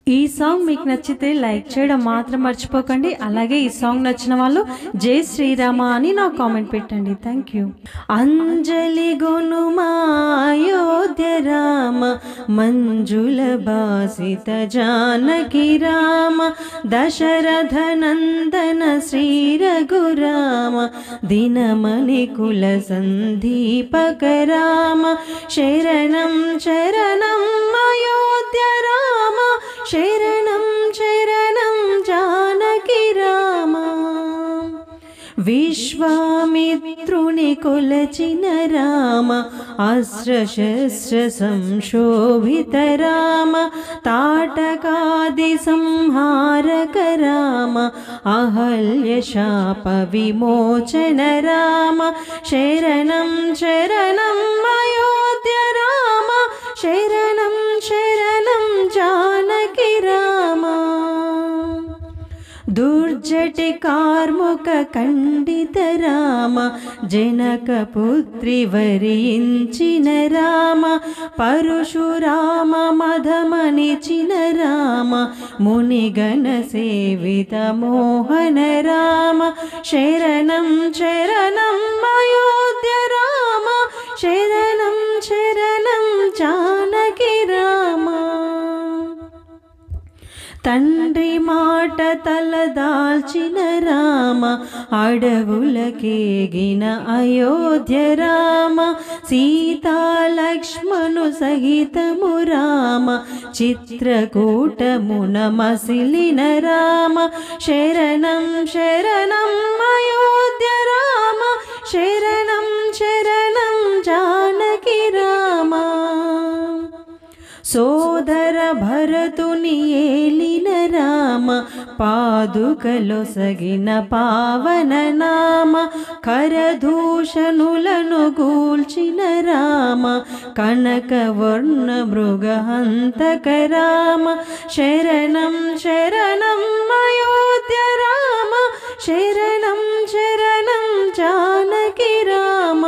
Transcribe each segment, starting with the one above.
ఈ సాంగ్ మీకు నచ్చితే లైక్ చేయడం మాత్రం మర్చిపోకండి. అలాగే ఈ సాంగ్ నచ్చిన వాళ్ళు జై శ్రీరామ అని నాకు కామెంట్ పెట్టండి. Thank you. అంజలి గునుమా అయోధ్య రామ మంజుల బాసిత జానకి రామ దశరథ నందన శ్రీ రఘురామ దినమణి కుల సందీపక రామ శరణం శరణం అయోధ్య రామ శరణం శరణం జానకి రామ విశ్వామిత్రుని కొలచిన రామ అస్త్రశస్త్ర సంశోభిత రామ తాటకాది సంహారక రామ అహల్య శాప విమోచన రామ శరణం శరణం అయోధ్య రామ శరణం శరణం జానకి రామ దుర్జటి కార్ముక ఖండిత రామ జనక పుత్రి వరించిన రామ పరశురామ మధమనిచిన రామ మునిగణ సేవిత మోహన రామ శరణం శరణం అయోధ్య రామ శరణం శరణం జానకి రామ తండ్రి మాట తలదాల్చిన రామ అడవులకేగిన అయోధ్య రామ సీతా లక్ష్మణు సహితము రామ చిత్రకూటమున మసిలిన రామ శరణం శరణం అయోధ్య రామ శరణం శరణం జానకి రామ సోదర భరతుని ఏలిన రామ పాదుకలొసగిన పావన నామ కరదూషణులను గూల్చిన రామ కనకవర్ణ మృగహంతక రామ శరణం శరణం అయోధ్య రామ శరణం శరణం జానకి రామ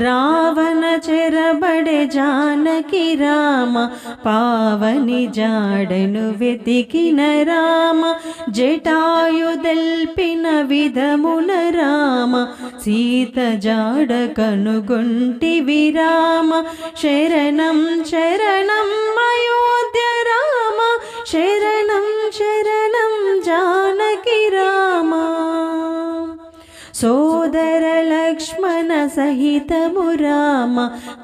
రావణ చెరబడే జానకి రామ పావని జాడను వెతికిన రామ జటాయుదల్పిన విధమున రామ సీత జాడ కనుగొంటివి రామ శరణం శరణం అయోధ్య రామ శరణం శరణం జానకి రామ సోదర లక్ష్మణ సహితము రామ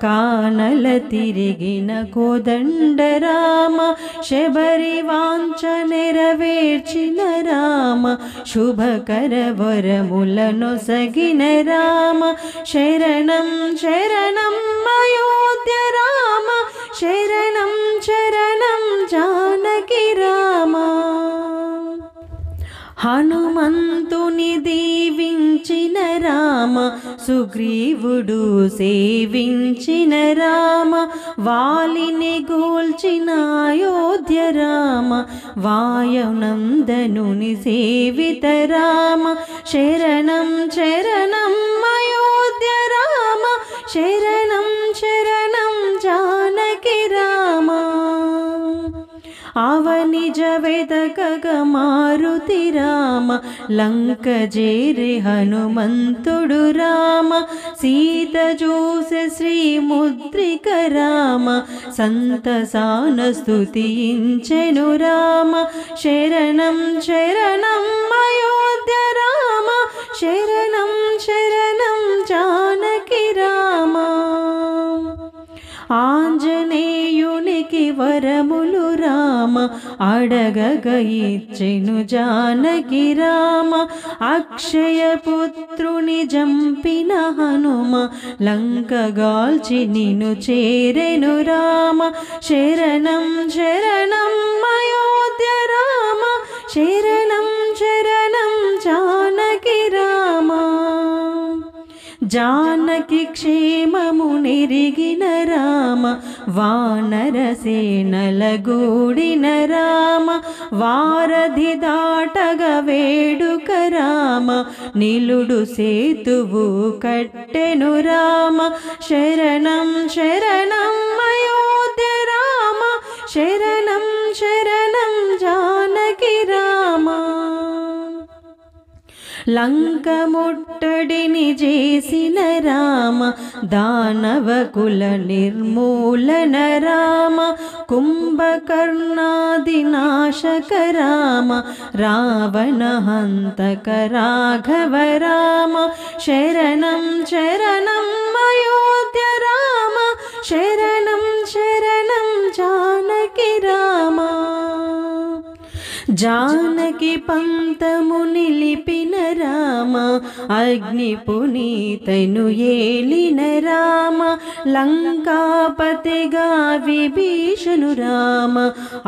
కానల తిరిగిన కోదండ రామ శబరి వాంఛ నెరవేర్చిన రామ శుభకర వరములనొసగిన రామ శరణం శరణం అయోధ్య రామ శరణం శరణం జానకి రామ హనుమంతుని దీవించిన రామ సుగ్రీవుడు సేవించిన రామ వాలిని గోల్చిన అయోధ్య రామ వాయునందనుని సేవిత రామ శరణం శరణం అయోధ్య రామ శరణం శరణం జానకి రామ అవనిజ వెదకగ మారుతి రామ లంక జేరి హనుమంతుడు రామ సీత చూసె శ్రీ ముద్రిక రామ సంతసాన స్తుతించెను రామ శరణం శరణం అయోధ్య రామ శరణం శరణం జానకి రామ ఆంజనేయునికి వరములు రామ అడగగ ఇచ్చెను జానకి రామ అక్షయ పుత్రుని జంపిన హనుమ లంక గాల్చి నిన్ను చేరెను రామ శరణం శరణం అయోధ్య రామ శరణం శరణం జానకి రామ జానకి క్షేమము నెరిగిన రామ వానర సేనల గూడిన రామ వారధి దాటగ వేడుక రామ నిలుడు సేతువు కట్టెను రామ శరణం శరణం అయోధ్య రామ శరణం శరణం జానకి రామ లంక ముట్టడిని చేసిన రామ దానవ కుల నిర్మూలన రామ కుంభకర్ణాది నాశక రామ రావణ హంతక రాఘవ రామ శరణం శరణం అయోధ్య రామ శరణం శరణం జానకి రామ జానకి పంతము నిలిపిన రామ అగ్ని పునీతను ఏలిన రామ లంకాపతిగా విభీషణు రామ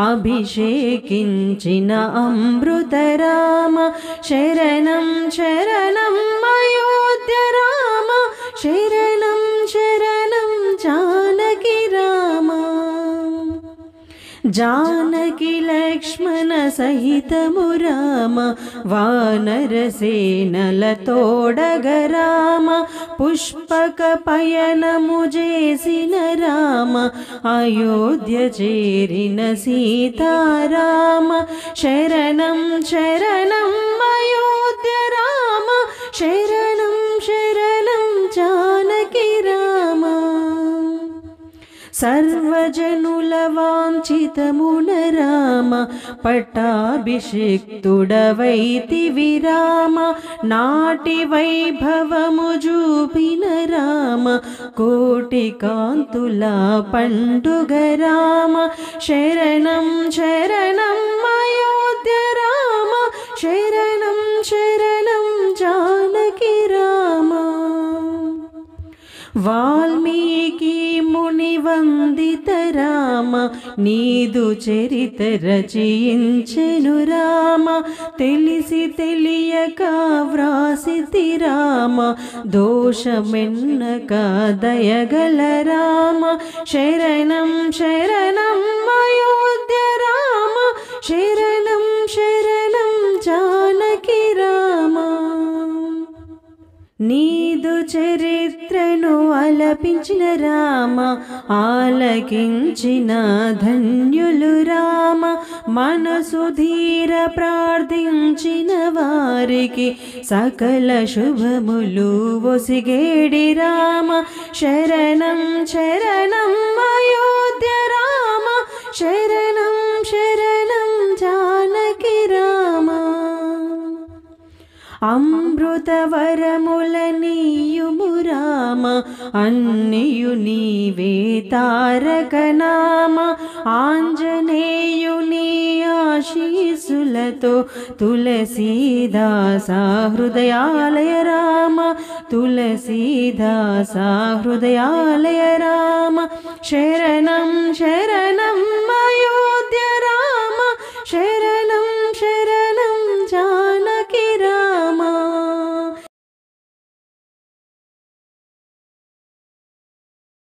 అభిషేకించిన అమృత రామ శరణం శరణం అయోధ్య రామ శరణం శరణం జానకి రామ జానకి లక్ష్మణ సహితము రామ వానర సేనల తోడగ రామ పుష్పక పయనము చేసిన రామ అయోధ్య చేరిన సీతారామ శరణం శరణం అయోధ్య రామ శరణం శరణం జానకి రామ సర్వజనుల వాంఛితమున రామ పట్టాభిషిక్తుడవైతివి రామ నాటి వైభవము చూపిన రామ కోటి కాంతుల పండుగ రామ శరణం శరణం అయోధ్య రామ శరణం శరణం జానకి రామ వాల్మీకి ముని వందిత రామ నీదు చరిత రచయించెను రామ తెలిసి తెలియక వ్రాసితి రామ దోషమెన్నక దయగల రామ శరణం శరణం అయోధ్య రామ శరణం శరణం జానకి రామ నీదు చరిత్రను ఆలపించిన రామ ఆలకించిన ధన్యులు రామ మనసు ధీర ప్రార్థించిన వారికి సకల శుభములు ఒసిగేడి రామ శరణం శరణం అయోధ్య రామ శరణం శరణం జానకి రామ అమృత వరముల నీయుము రామ అన్నియు నీవే తారక నామ ఆంజనేయుని ఆశీసులతో తులసీదాస హృదయాలయ రామ తులసీదాస హృదయాలయ రామ శరణం శరణం